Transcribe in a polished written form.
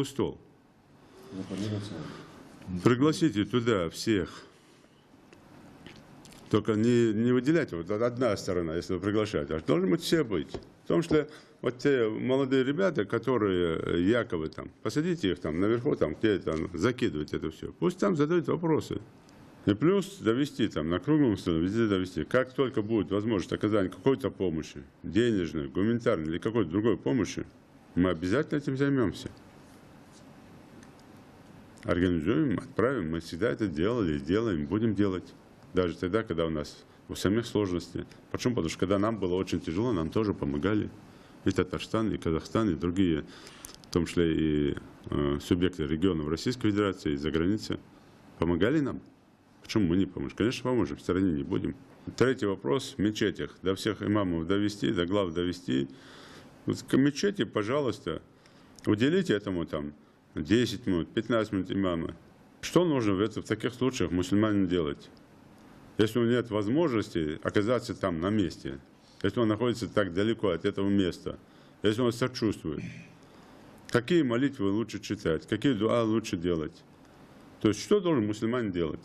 стол. Пригласите туда всех. Только не выделяйте, вот одна сторона, если вы приглашаете, а должны быть все быть. В том числе вот те молодые ребята, которые якобы там, посадите их там наверху, там, где там, закидывать это все. Пусть там задают вопросы. И плюс довести там на круглом столе, везде довести. Как только будет возможность оказания какой-то помощи, денежной, гуманитарной или какой-то другой помощи, мы обязательно этим займемся. Организуем, отправим. Мы всегда это делали, делаем, будем делать. Даже тогда, когда у нас у самих сложности. Почему? Потому что когда нам было очень тяжело, нам тоже помогали. И Татарстан, и Казахстан, и другие, в том числе и субъекты регионов Российской Федерации, из-за границы, помогали нам. Почему мы не поможем? Конечно, поможем, в стороне не будем. Третий вопрос. В мечетях. До всех имамов довести, до глав довести. Вот к мечети, пожалуйста, уделите этому там 10 минут, 15 минут имама. Что нужно в таких случаях мусульманину делать? Если у него нет возможности оказаться там на месте, если он находится так далеко от этого места, если он сочувствует, какие молитвы лучше читать, какие дуа лучше делать? То есть что должен мусульманин делать?